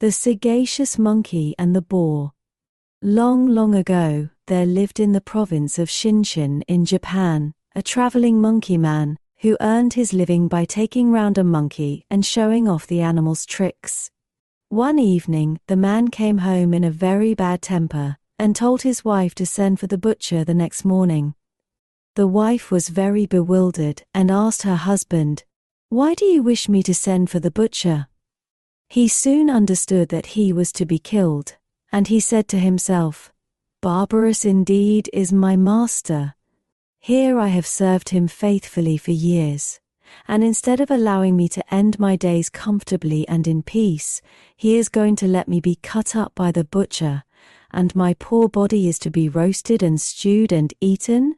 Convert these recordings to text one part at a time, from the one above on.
The Sagacious Monkey and the Boar. Long, long ago, there lived in the province of Shinshin in Japan, a traveling monkey man who earned his living by taking round a monkey and showing off the animal's tricks. One evening, the man came home in a very bad temper and told his wife to send for the butcher the next morning. The wife was very bewildered and asked her husband, "Why do you wish me to send for the butcher?" He soon understood that he was to be killed, and he said to himself, "Barbarous indeed is my master. Here I have served him faithfully for years, and instead of allowing me to end my days comfortably and in peace, he is going to let me be cut up by the butcher, and my poor body is to be roasted and stewed and eaten?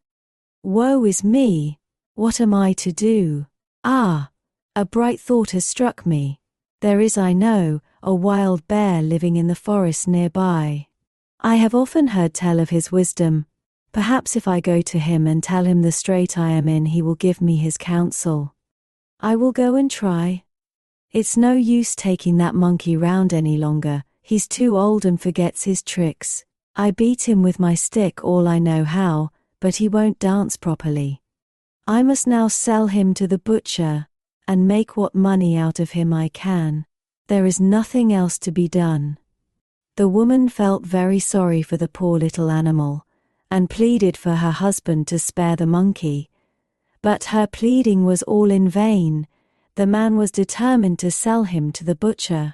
Woe is me! What am I to do? Ah! A bright thought has struck me. There is, I know, a wild bear living in the forest nearby. I have often heard tell of his wisdom. Perhaps if I go to him and tell him the strait I am in, he will give me his counsel. I will go and try. It's no use taking that monkey round any longer. He's too old and forgets his tricks. I beat him with my stick all I know how, but he won't dance properly. I must now sell him to the butcher and make what money out of him I can. There is nothing else to be done." The woman felt very sorry for the poor little animal and pleaded for her husband to spare the monkey. But her pleading was all in vain. The man was determined to sell him to the butcher.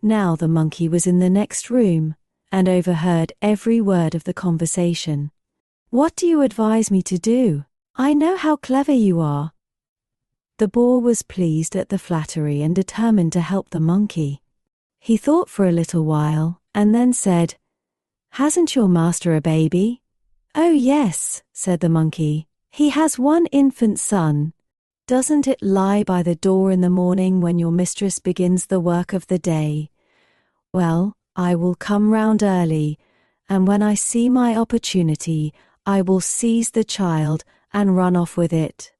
Now the monkey was in the next room and overheard every word of the conversation. "What do you advise me to do? I know how clever you are." The boar was pleased at the flattery and determined to help the monkey. He thought for a little while and then said, "Hasn't your master a baby?" "Oh yes," said the monkey. "He has one infant son. Doesn't it lie by the door in the morning when your mistress begins the work of the day? Well, I will come round early, and when I see my opportunity, I will seize the child and run off with it."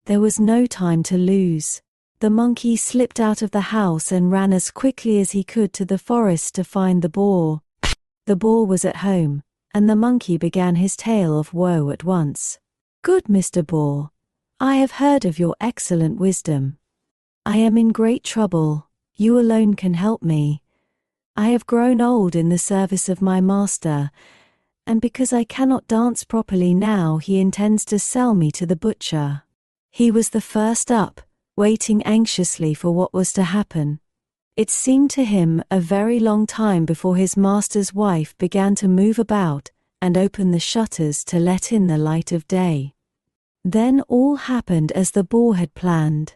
There was no time to lose. The monkey slipped out of the house and ran as quickly as he could to the forest to find the boar. The boar was at home, and the monkey began his tale of woe at once. "Good Mr. Boar, I have heard of your excellent wisdom. I am in great trouble. You alone can help me. I have grown old in the service of my master, and because I cannot dance properly now, he intends to sell me to the butcher." He was the first up, waiting anxiously for what was to happen. It seemed to him a very long time before his master's wife began to move about and open the shutters to let in the light of day. Then all happened as the boar had planned.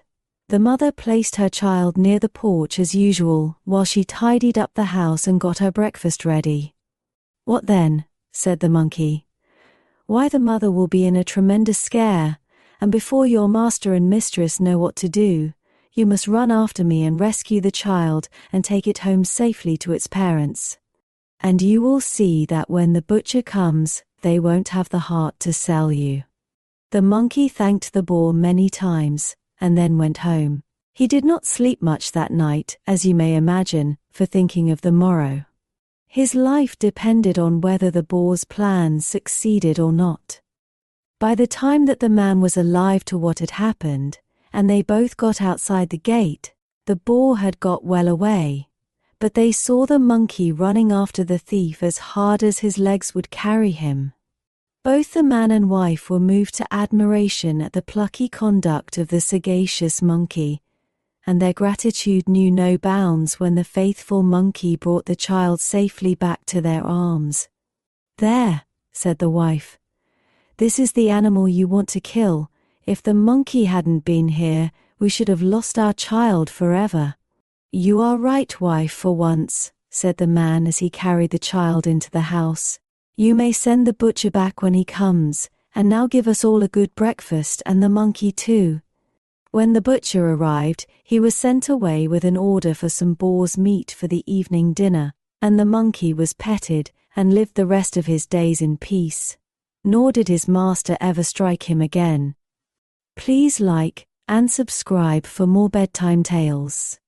The mother placed her child near the porch as usual while she tidied up the house and got her breakfast ready. "What then?" said the monkey. "Why, the mother will be in a tremendous scare, and before your master and mistress know what to do, you must run after me and rescue the child and take it home safely to its parents. And you will see that when the butcher comes, they won't have the heart to sell you." The monkey thanked the boar many times and then went home. He did not sleep much that night, as you may imagine, for thinking of the morrow. His life depended on whether the boar's plans succeeded or not. By the time that the man was alive to what had happened, and they both got outside the gate, the boar had got well away. But they saw the monkey running after the thief as hard as his legs would carry him. Both the man and wife were moved to admiration at the plucky conduct of the sagacious monkey, and their gratitude knew no bounds when the faithful monkey brought the child safely back to their arms. "There," said the wife. "This is the animal you want to kill. If the monkey hadn't been here, we should have lost our child forever." "You are right, wife, for once," said the man as he carried the child into the house. "You may send the butcher back when he comes, and now give us all a good breakfast and the monkey too." When the butcher arrived, he was sent away with an order for some boar's meat for the evening dinner, and the monkey was petted and lived the rest of his days in peace. Nor did his master ever strike him again. Please like and subscribe for more bedtime tales.